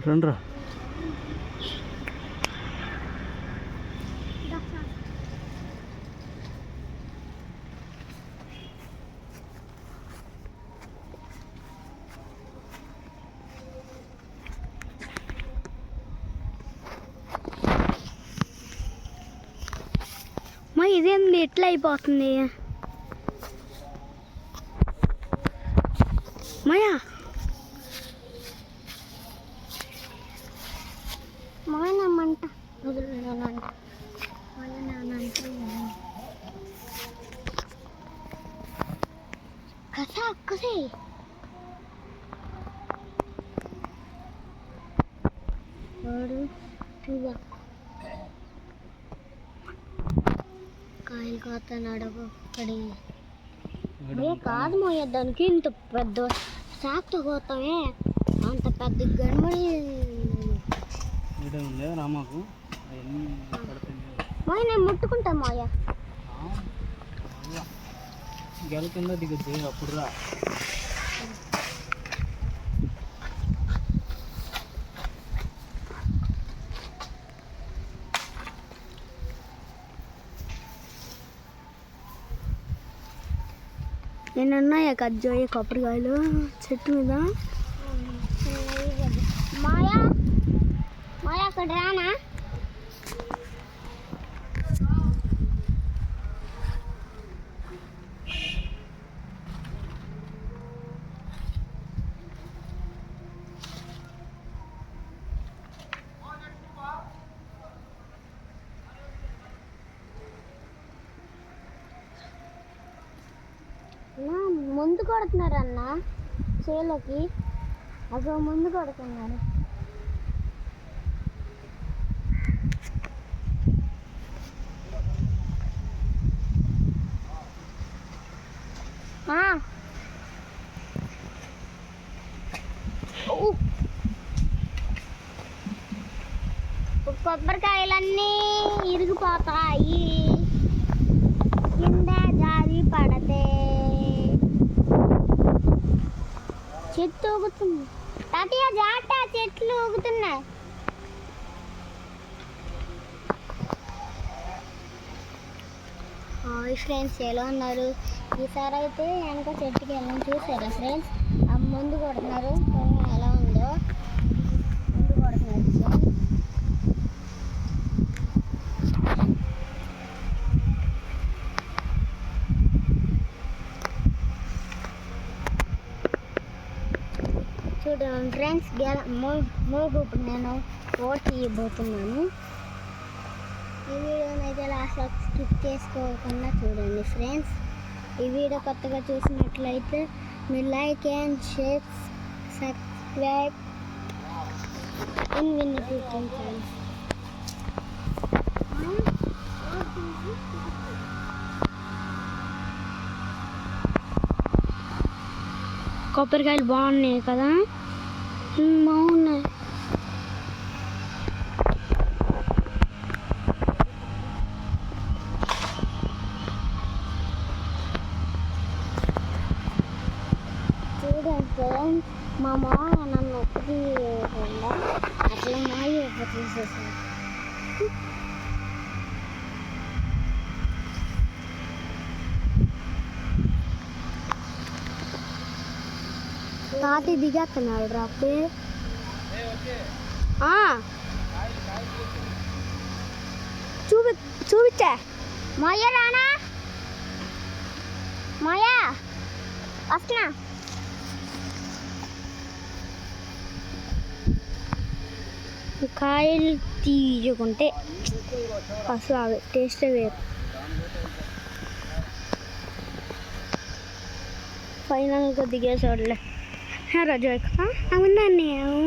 రండ్రా. మా ఇదేంది ఎట్లా అయిపోతుంది మాయా? మాయనమ్మంట వదిలేనంట కసా కసే వాడు కాయలు కోతున్నాడు ఒకడి కాదు మోయడానికి ఇంత పెద్ద సాక్తో కోతామే అంత పెద్ద గణమడి రామాకు మాయ నేను ముట్టుకుంటా మాయ గెల కింద దిగుద్ది అప్పుడు రా. నేనున్నాయా కజ్జోయ కొబ్బరికాయలు చెట్టు మీద. మాయా మాయా అక్కడ రానా? ముందు కొడుతున్నారు అన్న చేలోకి, అదో ముందు కొడుతున్నారు. కొబ్బరికాయలన్నీ ఇరిగిపోతాయి కింద జారి పడతే. చెట్టు ఊగుతుంది తాతయ్య, జాట చెట్లు ఊగుతున్నాయి. హాయ్ ఫ్రెండ్స్, ఎలా ఉన్నారు? ఈసారి అయితే వెనక చెట్టుకి వెళ్ళని చూసారా ఫ్రెండ్స్? ఆ ముందు కొడుతున్నారు, ఎలా ఉందో ముందు కొడుతున్నారు. చూడండి ఫ్రెండ్స్, మూగు ఇప్పుడు నేను ఓట్ ఇవ్వబోతున్నాను. ఈ వీడియోని అయితే లాస్ట్లో స్కిప్ చేసుకోకుండా చూడండి ఫ్రెండ్స్. ఈ వీడియో కొత్తగా చూసినట్లయితే మీరు like and share, subscribe infinity friends. కొబ్బరికాయలు బాగున్నాయి కదా, బాగున్నాయి. చూడండి మా మామ నన్ను ఒక్కటి అట్లా మాయ తీసేసాను. తాతి దిగేస్తున్నాడు రా అప్పుడే. చూపించా మాయా, రానా మాయా, వస్తున్నా. కాయలు తీయకుంటే అసలు అవి టేస్టే వేరు. ఫైనల్గా దిగేసాడులే. రాజు అవునా నేను